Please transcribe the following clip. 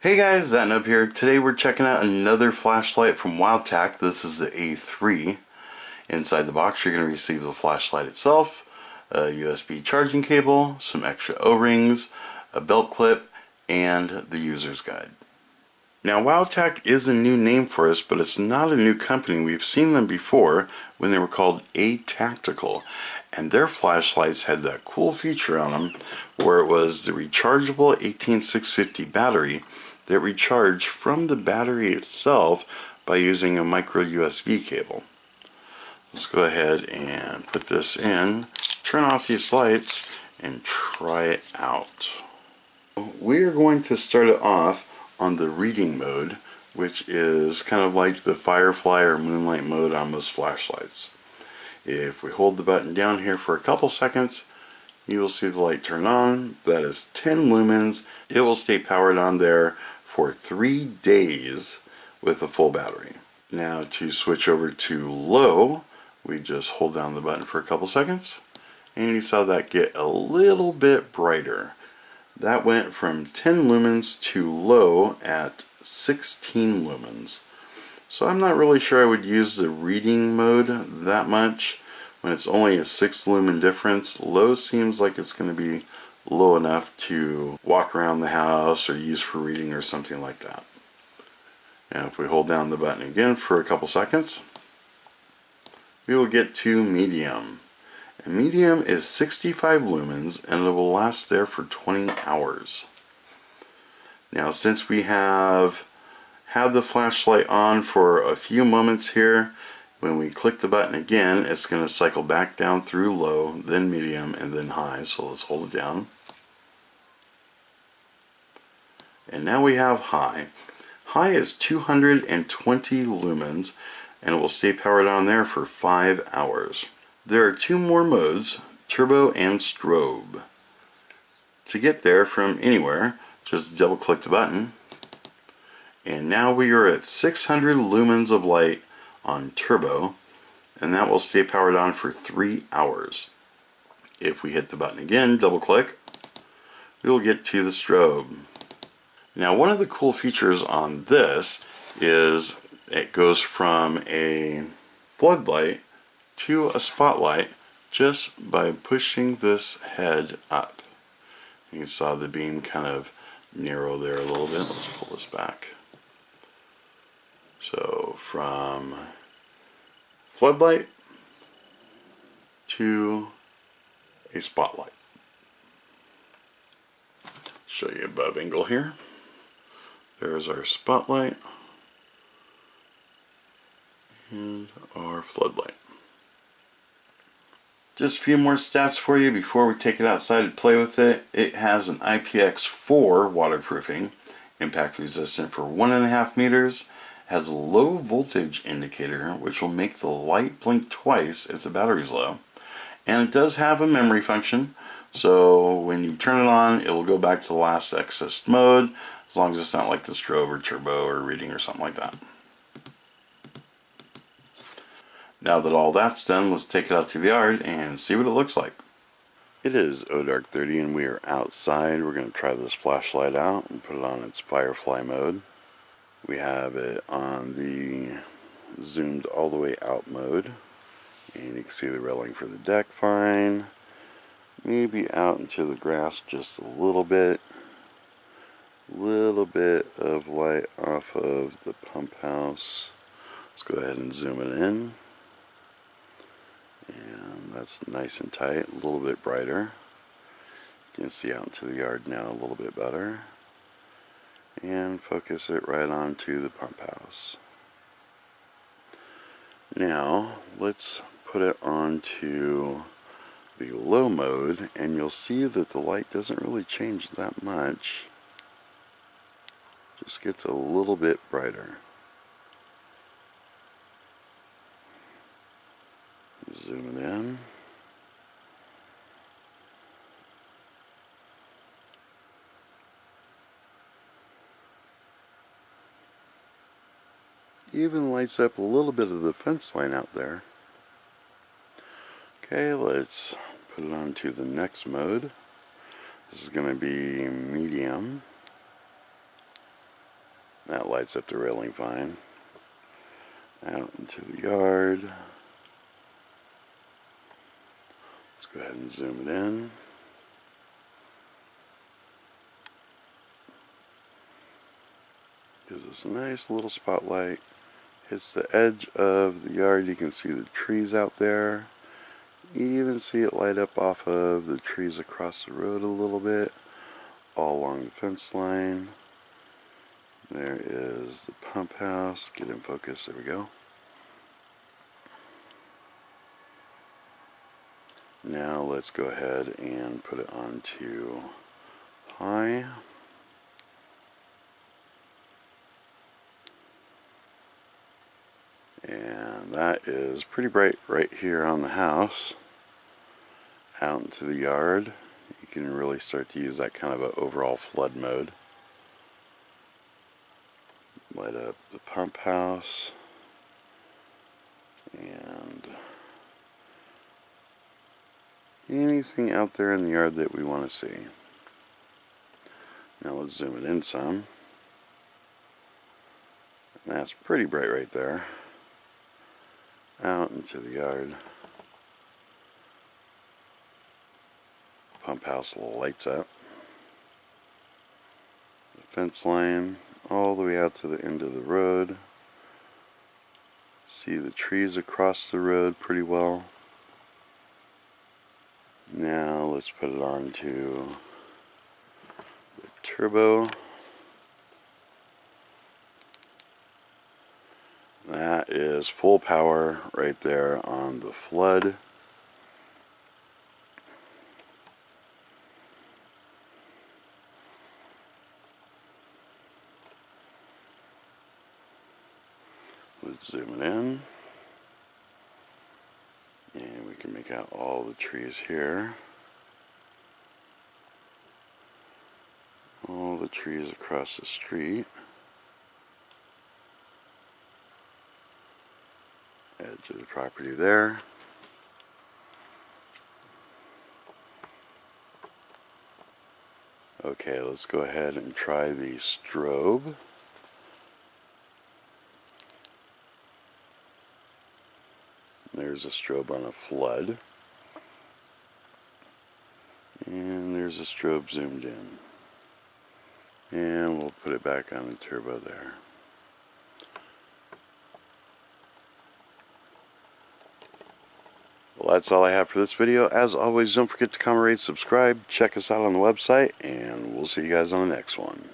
Hey guys, Thatnub here. Today we're checking out another flashlight from WowTac. This is the A3. Inside the box you're going to receive the flashlight itself, a USB charging cable, some extra O-rings, a belt clip, and the user's guide. Now WowTac is a new name for us, but it's not a new company. We've seen them before when they were called A-Tactical, and their flashlights had that cool feature on them where it was the rechargeable 18650 battery that recharged from the battery itself by using a micro USB cable. Let's go ahead and put this in, turn off these lights, and try it out. We are going to start it off on the reading mode, which is kind of like the Firefly or Moonlight mode on most flashlights. If we hold the button down here for a couple seconds, you will see the light turn on. That is 10 lumens. It will stay powered on there for 3 days with a full battery. Now to switch over to low, we just hold down the button for a couple seconds and you saw that get a little bit brighter. That went from 10 lumens to low at 16 lumens. So I'm not really sure I would use the reading mode that much when it's only a 6 lumen difference. Low seems like it's going to be low enough to walk around the house or use for reading or something like that. And if we hold down the button again for a couple seconds, we will get to medium. And medium is 65 lumens and it will last there for 20 hours. Now since we have had the flashlight on for a few moments here, when we click the button again, it's going to cycle back down through low, then medium, and then high. So let's hold it down. And now we have high. High is 220 lumens and it will stay powered on there for 5 hours. There are two more modes, turbo and strobe. To get there from anywhere, just double click the button. And now we are at 600 lumens of light on turbo, and that will stay powered on for 3 hours. If we hit the button again, double click, we will get to the strobe. Now one of the cool features on this is it goes from a floodlight to a spotlight just by pushing this head up. You saw the beam kind of narrow there a little bit. Let's pull this back. So from floodlight to a spotlight. Show you above angle here. There's our spotlight and our floodlight. Just a few more stats for you before we take it outside and play with it. It has an IPX4 waterproofing, impact resistant for 1.5 meters, has a low voltage indicator which will make the light blink twice if the battery's low, and it does have a memory function, so when you turn it on it will go back to the last accessed mode, as long as it's not like the strobe or turbo or reading or something like that. Now that all that's done, let's take it out to the yard and see what it looks like. It is dark 30 and we are outside. We're going to try this flashlight out and put it on its Firefly mode. We have it on the zoomed all the way out mode, and you can see the railing for the deck fine. Maybe out into the grass just a little bit of light off of the pump house. Let's go ahead and zoom it in, and that's nice and tight, a little bit brighter. You can see out into the yard now a little bit better. And focus it right onto the pump house. Now let's put it onto the low mode and you'll see that the light doesn't really change that much. Just gets a little bit brighter. Zoom it in. Even lights up a little bit of the fence line out there. Okay, let's put it on to the next mode. This is going to be medium. That lights up the railing fine. Out into the yard. Let's go ahead and zoom it in. Gives us a nice little spotlight. Hits the edge of the yard. You can see the trees out there. You even see it light up off of the trees across the road a little bit, all along the fence line. There is the pump house. Get in focus. There we go. Now let's go ahead and put it onto high. And that is pretty bright right here on the house. Out into the yard, you can really start to use that kind of an overall flood mode. Light up the pump house and anything out there in the yard that we want to see. Now let's zoom it in some. And that's pretty bright right there. Out into the yard. Pump house lights up. The fence line all the way out to the end of the road. See the trees across the road pretty well. Now let's put it onto the turbo. That is full power right there on the flood. Let's zoom it in. And we can make out all the trees here. All the trees across the street. Edge of the property there. Okay, let's go ahead and try the strobe. There's a strobe on a flood. And there's a strobe zoomed in. And we'll put it back on the turbo there. Well, that's all I have for this video. As always, don't forget to comment, rate, subscribe, check us out on the website, and we'll see you guys on the next one.